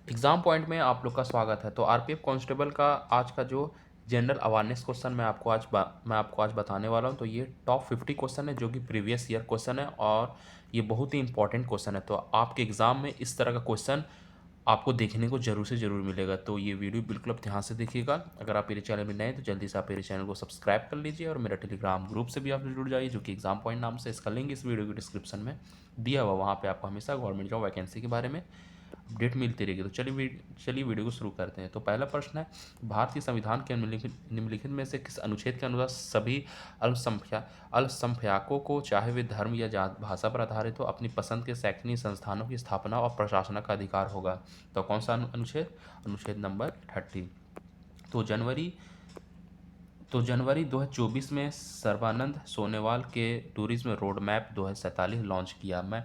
Exam point में आप लोग का स्वागत है। तो आरपीएफ कांस्टेबल का आज का जो जनरल अवेयरनेस क्वेश्चन मैं आपको आज बताने वाला हूँ। तो ये टॉप 50 क्वेश्चन है जो कि प्रीवियस ईयर क्वेश्चन है और ये बहुत ही इंपॉर्टेंट क्वेश्चन है। तो आपके एग्ज़ाम में इस तरह का क्वेश्चन आपको देखने को ज़रूर से ज़रूर मिलेगा। तो ये वीडियो बिल्कुल आप ध्यान से देखिएगा। अगर आप मेरे चैनल में नए हैं तो जल्दी से आप मेरे चैनल को सब्सक्राइब कर लीजिए और मेरा टेलीग्राम ग्रुप से भी आप जुड़ जाइए जो कि एग्ज़ाम पॉइंट नाम से। इसका लिंक इस वीडियो के डिस्क्रिप्शन में दिया हुआ, वहाँ पे आपको हमेशा गवर्नमेंट जॉब वैकेंसी के बारे में अपडेट मिलती रहेगी। तो चलिए वीडियो को शुरू करते हैं। तो पहला प्रश्न है, भारतीय संविधान के निम्नलिखित में से किस अनुच्छेद के अनुसार सभी अल्पसंख्यकों को, चाहे वे धर्म या जात भाषा पर आधारित हो, अपनी पसंद के शैक्षणिक संस्थानों की स्थापना और प्रशासन का अधिकार होगा? तो कौन सा अनुच्छेद? अनुच्छेद नंबर 30। तो जनवरी 2024 में सर्बानंद सोनोवाल के टूरिज्म रोड मैप 2047 लॉन्च किया। मैं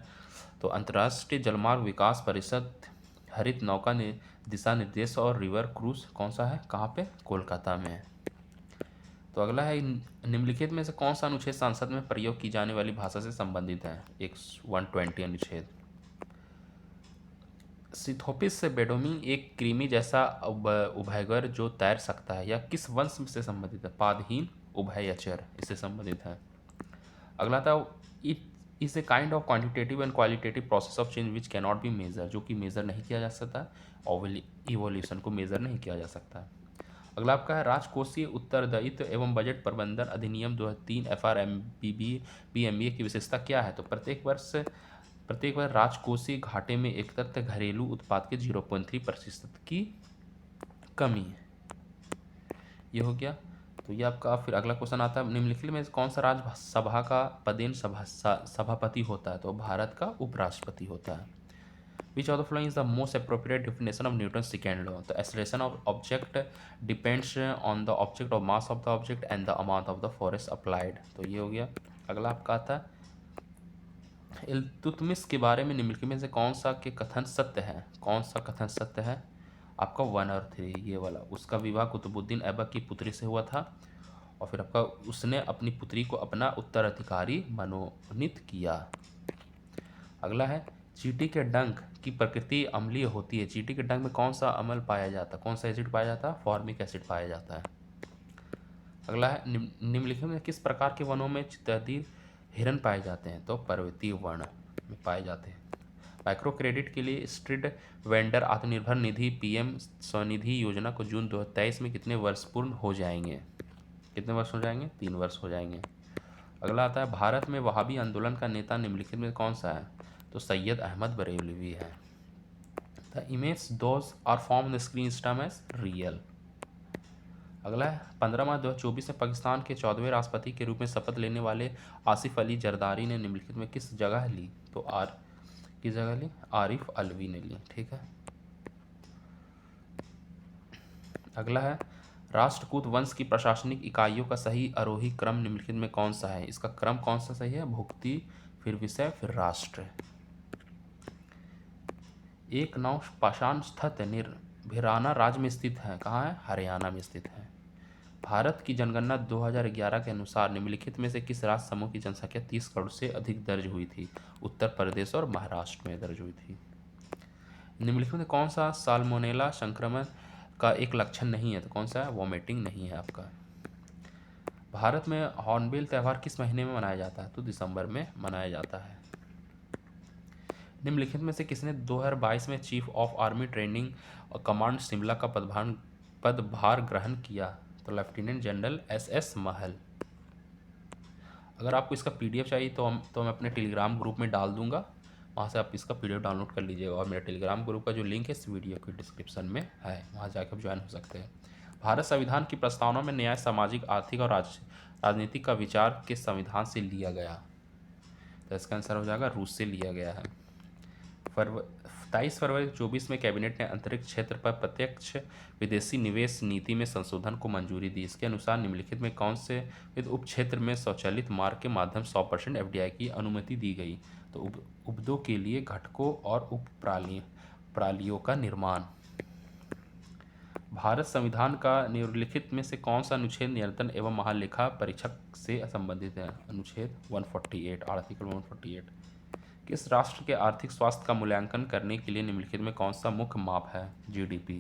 तो अंतर्राष्ट्रीय जलमार्ग विकास परिषद हरित नौका ने दिशा निर्देश और रिवर क्रूज कौन सा है, कहाँ पे? कोलकाता में है। तो अगला है, निम्नलिखित में से कौन सा अनुच्छेद संसद में प्रयोग की जाने वाली भाषा से संबंधित है? 120 अनुच्छेद। सिथोपिस बेडोमी एक कृमि जैसा उभयचर जो तैर सकता है, या किस वंश से संबंधित है? पादहीन उभयचर, इससे संबंधित है। अगला था, it is a kind of quantitative and qualitative process of change which can not be measure, जो कि मेजर नहीं किया जा सकता। इवोल्यूशन को मेजर नहीं किया जा सकता। अगला आपका है, राजकोषीय उत्तरदायित्व एवं बजट प्रबंधन अधिनियम 2003 FRMBA की विशेषता क्या है? तो प्रत्येक वर्ष राजकोषीय घाटे में एकत्र घरेलू उत्पाद के 0.3% की कमी है। ये हो गया। तो ये आपका फिर अगला क्वेश्चन आता है, निम्नलिखित में कौन सा राज्यसभा का पदेन सभापति होता है? तो भारत का उपराष्ट्रपति होता है। Which of the following is the most appropriate definition of Newton second law? तो acceleration of object depends on the object और mass of the object and the amount of the force applied. तो ये हो गया। अगला आपका आता है, इल्तुतमिश के बारे में निम्नलिखित में से कौन सा के कथन सत्य है? कौन सा कथन सत्य है? आपका 1 और 3, ये वाला। उसका विवाह कुतुबुद्दीन ऐबक की पुत्री से हुआ था और फिर आपका उसने अपनी पुत्री को अपना उत्तराधिकारी मनोनीत किया। अगला है, चींटी के डंक की प्रकृति अम्लीय होती है। चींटी के डंक में कौन सा अम्ल पाया जाता है? कौन सा एसिड पाया जाता है? फॉर्मिक एसिड पाया जाता है। अगला है, निम्नलिखित में किस प्रकार के वनों में चित्तहरीर हिरन पाए जाते हैं? तो पर्वतीय वन में पाए जाते हैं। माइक्रो क्रेडिट के लिए street vendor Atmanirbhar Nidhi PM Svanidhi योजना को जून 2023 में कितने वर्ष पूर्ण हो जाएंगे? कितने वर्ष हो जाएंगे? 3 वर्ष हो जाएंगे। अगला आता है, भारत में वहाबी आंदोलन का नेता निम्नलिखित में कौन सा है? तो सैयद अहमद बरेलवी है। The image those are form the screen seem as real. अगला है, 15 मार्च 2024 में पाकिस्तान के 14वें राष्ट्रपति के रूप में शपथ लेने वाले आसिफ अली जरदारी ने निम्नलिखित में किस जगह ली? तो किस जगह ली? आरिफ अलवी ने ली। ठीक है। अगला है, राष्ट्रकूट वंश की प्रशासनिक इकाइयों का सही आरोही क्रम निम्नलिखित में कौन सा है? इसका क्रम कौन सा सही है? भुक्ति, फिर विषय, फिर राष्ट्र। एक नाव पाषाण स्थित भिराना राज्य में स्थित है। कहाँ है? हरियाणा में स्थित है। भारत की जनगणना 2011 के अनुसार निम्नलिखित में से किस राज्य समूह की जनसंख्या 30 करोड़ से अधिक दर्ज हुई थी? उत्तर प्रदेश और महाराष्ट्र में दर्ज हुई थी। निम्नलिखित में कौन सा साल्मोनेला संक्रमण का एक लक्षण नहीं है? तो कौन सा है? वॉमिटिंग नहीं है आपका। भारत में हॉर्नबिल त्यौहार किस महीने में मनाया जाता है? तो दिसंबर में मनाया जाता है। निम्नलिखित में से किसने 2022 में चीफ ऑफ आर्मी ट्रेनिंग और कमांड शिमला का पदभार ग्रहण किया? तो लेफ्टिनेंट जनरल SS महल। अगर आपको इसका PDF चाहिए तो मैं अपने टेलीग्राम ग्रुप में डाल दूंगा, वहाँ से आप इसका PDF डाउनलोड कर लीजिएगा। और मेरे टेलीग्राम ग्रुप का जो लिंक है इस वीडियो के डिस्क्रिप्शन में है, वहाँ जाकर आप ज्वाइन हो सकते हैं। भारत संविधान की प्रस्तावना में न्याय, सामाजिक, आर्थिक और राजनीतिक का विचार किस संविधान से लिया गया? तो इसका आंसर हो जाएगा रूस से लिया गया है। 23 फरवरी 2024 में कैबिनेट ने अंतरिक्ष क्षेत्र पर प्रत्यक्ष विदेशी निवेश नीति में संशोधन को मंजूरी दी। इसके अनुसार निम्नलिखित में कौन से उप क्षेत्र में स्वचालित मार्ग के माध्यम 100% FDI की अनुमति दी गई? तो उपदों के लिए घटकों और उप प्रालियों का निर्माण। भारत संविधान का निम्नलिखित में से कौन सा अनुच्छेद नियंत्रण एवं महालेखा परीक्षक से संबंधित है? अनुच्छेद 148, आर्टिकल 148। किस राष्ट्र के आर्थिक स्वास्थ्य का मूल्यांकन करने के लिए निम्नलिखित में कौन सा मुख्य माप है? जीडीपी।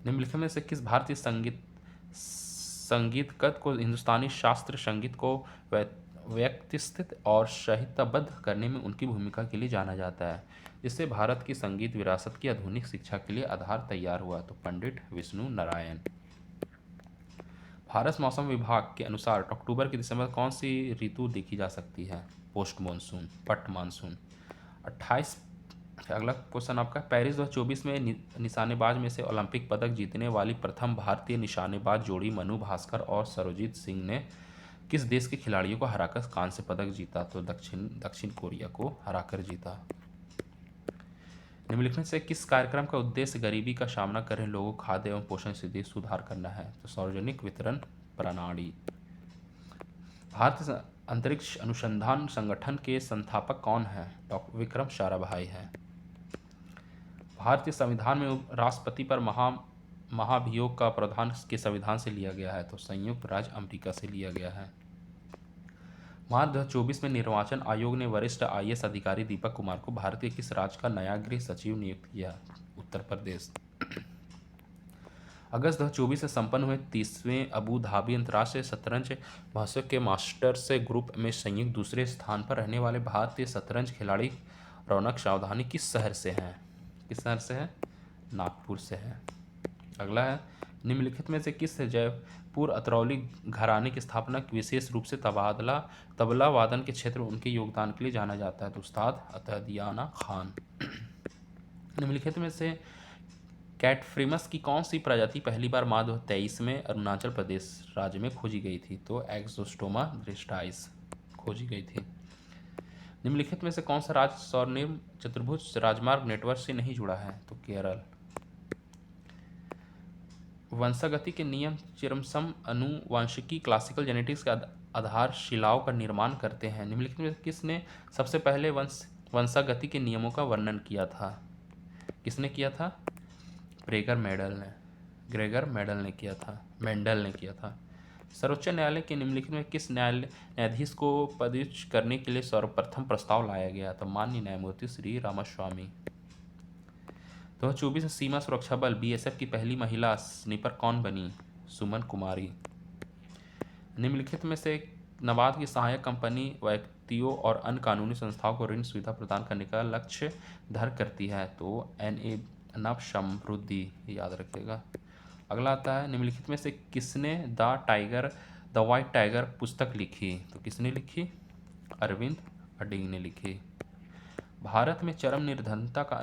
निम्नलिखित में से किस भारतीय संगीतकार को हिंदुस्तानी शास्त्रीय संगीत को व्यवस्थित और संहिताबद्ध करने में उनकी भूमिका के लिए जाना जाता है, जिससे भारत की संगीत विरासत की आधुनिक शिक्षा के लिए आधार तैयार हुआ? तो पंडित विष्णु नारायण। भारत मौसम विभाग के अनुसार अक्टूबर के दिसंबर कौन सी ऋतु देखी जा सकती है? पोस्ट मानसून, पट मानसून। 28। अगला क्वेश्चन आपका, पेरिस 2024 में निशानेबाज में से ओलंपिक पदक जीतने वाली प्रथम भारतीय निशानेबाज जोड़ी मनु भास्कर और सरोजीत सिंह ने किस देश के खिलाड़ियों को हराकर कांस्य पदक जीता? तो दक्षिण कोरिया को हराकर जीता। निम्नलिखित से किस कार्यक्रम का उद्देश्य गरीबी का सामना कर रहे लोगों को खाद्य एवं पोषण स्थिति सुधार करना है? तो सार्वजनिक वितरण प्रणाली। भारतीय अंतरिक्ष अनुसंधान संगठन के संस्थापक कौन हैं? डॉक्टर विक्रम साराभाई हैं। भारतीय संविधान में राष्ट्रपति पर महाभियोग का प्रावधान के संविधान से लिया गया है? तो संयुक्त राज्य अमेरिका से लिया गया है। मार्च 2024 में निर्वाचन आयोग ने वरिष्ठ आईएएस अधिकारी दीपक कुमार को भारत के किस राज्य का नया गृह सचिव नियुक्त किया? उत्तर प्रदेश। अगस्त 2024 से संपन्न हुए 30वें अबू धाबी अंतर्राष्ट्रीय शतरंज महोत्सव के मास्टर्स ग्रुप में संयुक्त दूसरे स्थान पर रहने वाले भारतीय शतरंज खिलाड़ी रौनक सावधानी किस शहर से हैं? किस शहर से है? नागपुर से है। अगला है, निम्नलिखित में से किस जयपुर अतरौली घराने की स्थापना विशेष रूप से तबला वादन के क्षेत्र में उनके योगदान के लिए जाना जाता है? तो उस्ताद अतदियाना खान। निम्नलिखित में से कैटफ्रिमस की कौन सी प्रजाति पहली बार मार्च 2023 में अरुणाचल प्रदेश राज्य में खोजी गई थी? तो एक्सोस्टोमा ड्रिस्टाइस खोजी गई थी। निम्नलिखित में से कौन सा राज्य स्वर्णिम चतुर्भुज राजमार्ग नेटवर्क से नहीं जुड़ा है? तो केरल। वंशागति के नियम चिरमसम आनुवांशिकी क्लासिकल जेनेटिक्स के आधारशिलाओं का निर्माण करते हैं। निम्नलिखित में किसने सबसे पहले वंशागति के नियमों का वर्णन किया था? किसने किया था? ग्रेगर मेंडल ने किया था। सर्वोच्च न्यायालय के निम्नलिखित में किस न्यायाधीश को पदच्युत करने के लिए सर्वप्रथम प्रस्ताव लाया गया? तो माननीय न्यायमूर्ति श्री रामास्वामी। 2024 में सीमा सुरक्षा बल बीएसएफ की पहली महिला स्नीपर कौन बनी? सुमन कुमारी। निम्नलिखित में से नाबार्ड की सहायक कंपनी व्यक्तियों और अन्य कानूनी संस्थाओं को ऋण सुविधा प्रदान करने का लक्ष्य धर करती है? तो नव समृद्धि, याद रखिएगा। अगला आता है, निम्नलिखित में से किसने द वाइट टाइगर पुस्तक लिखी? तो किसने लिखी? अरविंद अडिग ने लिखी। भारत में चरम निर्धनता का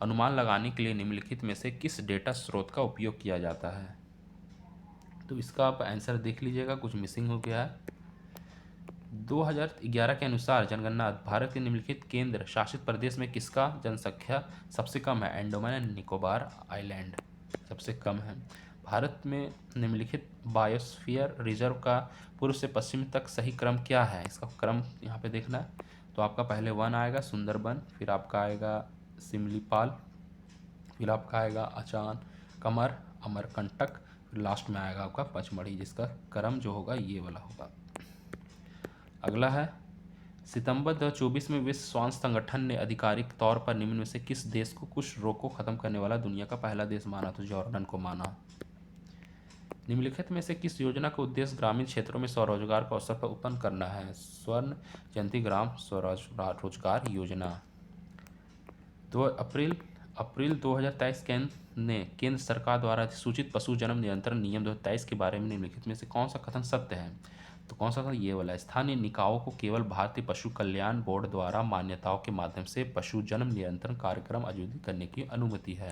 अनुमान लगाने के लिए निम्नलिखित में से किस डेटा स्रोत का उपयोग किया जाता है? तो इसका आप आंसर देख लीजिएगा, कुछ मिसिंग हो गया है। 2011 के अनुसार जनगणना भारत के निम्नलिखित केंद्र शासित प्रदेश में किसका जनसंख्या सबसे कम है? अंडमान एंड निकोबार आइलैंड सबसे कम है। भारत में निम्नलिखित बायोस्फीयर रिजर्व का पूर्व से पश्चिम तक सही क्रम क्या है? इसका क्रम यहाँ पे देखना है। तो आपका पहले वन आएगा सुंदरबन, फिर आपका आएगा सिमलीपाल, फिर आपका आएगा अचान कमर अमरकंटक, फिर लास्ट में आएगा आपका पचमढ़ी, जिसका क्रम जो होगा ये वाला होगा। अगला है, सितंबर 2024 में विश्व स्वास्थ्य संगठन ने आधिकारिक तौर पर निम्न में से किस देश को कुष्ठ रोग को खत्म करने वाला दुनिया का पहला देश माना? तो जॉर्डन को माना। निम्नलिखित में से किस योजना का उद्देश्य ग्रामीण क्षेत्रों में स्वरोजगार का अवसर पर उत्पन्न करना है? स्वर्ण जयंती ग्राम स्वरोजगार योजना। 2 अप्रैल 2023 केंद्र सरकार द्वारा अधिसूचित पशु जन्म नियंत्रण नियम 2023 के बारे में निम्नलिखित में से कौन सा कथन सत्य है? तो कौन सा था? ये वाला। स्थानीय निकायों को केवल भारतीय पशु कल्याण बोर्ड द्वारा मान्यताओं के माध्यम से पशु जन्म नियंत्रण कार्यक्रम आयोजित करने की अनुमति है।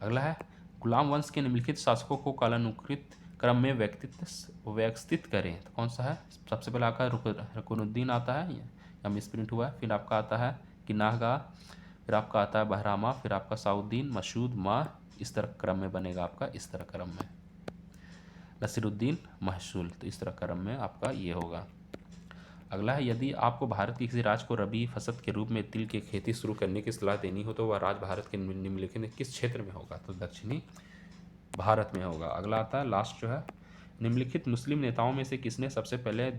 अगला है, गुलाम वंश के निम्नलिखित शासकों को कालानुक्रमिक क्रम में व्यवस्थित करें। तो कौन सा है? सबसे पहले आपका रुकनुद्दीन आता है, या मिसप्रिंट हुआ है। फिर आपका आता है किनाहगा, फिर आपका आता है बहरामा, फिर आपका साउद्दीन मसूद माह, इस तरह क्रम में बनेगा आपका, इस तरह क्रम में। नसीरुद्दीन महसूल, तो इस तरह क्रम में आपका ये होगा। अगला है, यदि आपको भारत के किसी राज्य को रबी फसल के रूप में तिल की खेती शुरू करने की सलाह देनी हो तो वह राज्य भारत के निम्नलिखित में किस क्षेत्र में होगा? तो दक्षिणी भारत में होगा। अगला आता है लास्ट जो है, निम्नलिखित मुस्लिम नेताओं में से किसने सबसे पहले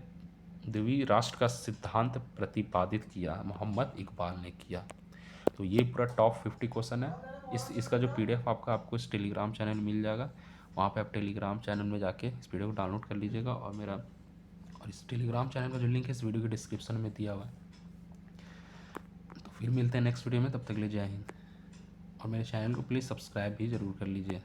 द्विवीय राष्ट्र का सिद्धांत प्रतिपादित किया? मोहम्मद इकबाल ने किया। तो ये पूरा टॉप 50 क्वेश्चन है। इसका जो PDF आपको इस टेलीग्राम चैनल में मिल जाएगा। वहाँ पे आप टेलीग्राम चैनल में जाके इस वीडियो को डाउनलोड कर लीजिएगा, और इस टेलीग्राम चैनल का जो लिंक है इस वीडियो के डिस्क्रिप्शन में दिया हुआ है। तो फिर मिलते हैं नेक्स्ट वीडियो में, तब तक के लिए जय हिंद। और मेरे चैनल को प्लीज़ सब्सक्राइब भी ज़रूर कर लीजिए।